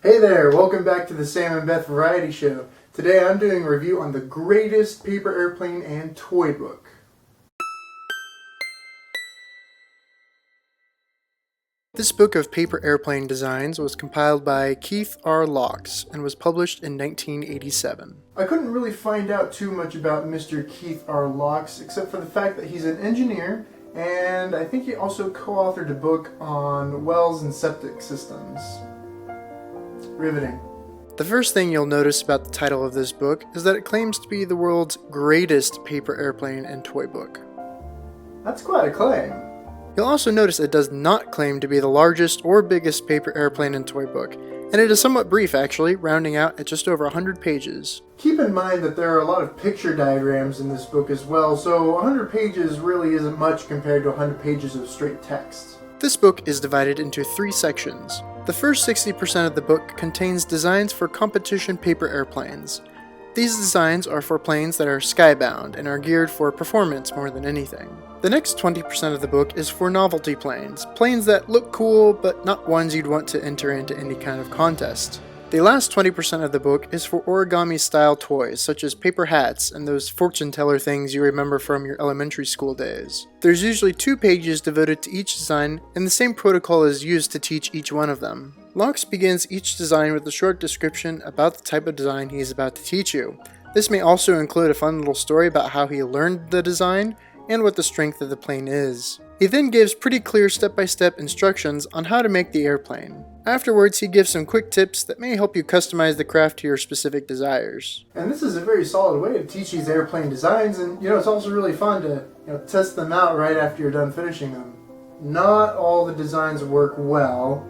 Hey there, welcome back to the Sam and Beth Variety Show. Today I'm doing a review on the greatest paper airplane and toy book. This book of paper airplane designs was compiled by Keith R. Laux and was published in 1987. I couldn't really find out too much about Mr. Keith R. Laux except for the fact that he's an engineer, and I think he also co-authored a book on wells and septic systems. Riveting. The first thing you'll notice about the title of this book is that it claims to be the world's greatest paper airplane and toy book. That's quite a claim. You'll also notice it does not claim to be the largest or biggest paper airplane and toy book, and it is somewhat brief actually, rounding out at just over 100 pages. Keep in mind that there are a lot of picture diagrams in this book as well, so 100 pages really isn't much compared to 100 pages of straight text. This book is divided into 3 sections. The first 60% of the book contains designs for competition paper airplanes. These designs are for planes that are skybound and are geared for performance more than anything. The next 20% of the book is for novelty planes, planes that look cool but not ones you'd want to enter into any kind of contest. The last 20% of the book is for origami style toys such as paper hats and those fortune teller things you remember from your elementary school days. There's usually 2 pages devoted to each design, and the same protocol is used to teach each one of them. Laux begins each design with a short description about the type of design he is about to teach you. This may also include a fun little story about how he learned the design and what the strength of the plane is. He then gives pretty clear step-by-step instructions on how to make the airplane. Afterwards, he gives some quick tips that may help you customize the craft to your specific desires. And this is a very solid way to teach these airplane designs, and it's also really fun to test them out right after you're done finishing them. Not all the designs work well,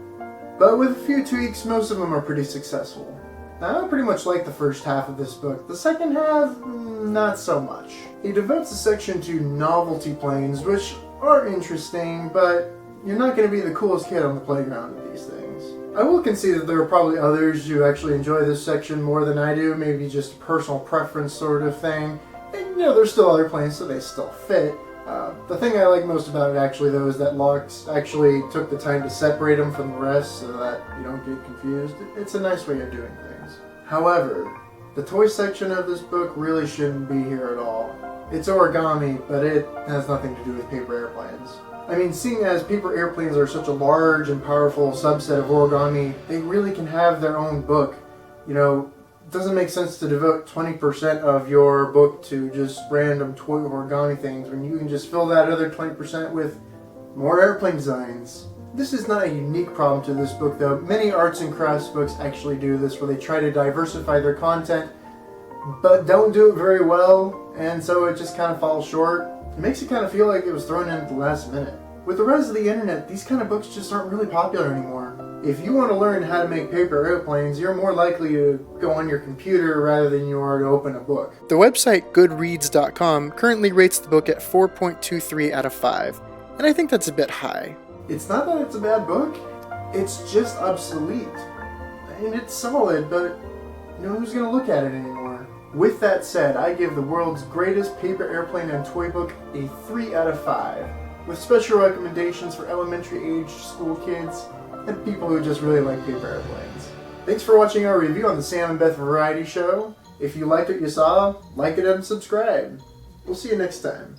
but with a few tweaks, most of them are pretty successful. Now, I pretty much like the first half of this book. The second half, not so much. He devotes a section to novelty planes, which are interesting, but you're not going to be the coolest kid on the playground with these things. I will concede that there are probably others who actually enjoy this section more than I do, maybe just a personal preference sort of thing. And there's still other planes, so they still fit. The thing I like most about it actually though is that Laux actually took the time to separate them from the rest so that you don't get confused. It's a nice way of doing things. However, the toy section of this book really shouldn't be here at all. It's origami, but it has nothing to do with paper airplanes. I mean, seeing as paper airplanes are such a large and powerful subset of origami, they really can have their own book. It doesn't make sense to devote 20% of your book to just random toy origami things when you can just fill that other 20% with more airplane designs. This is not a unique problem to this book though. Many arts and crafts books actually do this, where they try to diversify their content but don't do it very well, and so it just kind of falls short. It makes it kind of feel like it was thrown in at the last minute. With the rise of the internet, these kind of books just aren't really popular anymore. If you want to learn how to make paper airplanes, you're more likely to go on your computer rather than you are to open a book. The website goodreads.com currently rates the book at 4.23 out of 5, and I think that's a bit high. It's not that it's a bad book, it's just obsolete. I mean, it's solid, but who's going to look at it anymore? With that said, I give the world's greatest paper airplane and toy book a 3 out of 5, with special recommendations for elementary-aged school kids and people who just really like paper airplanes. Thanks for watching our review on the Sam and Beth Variety Show. If you liked what you saw, like it and subscribe. We'll see you next time.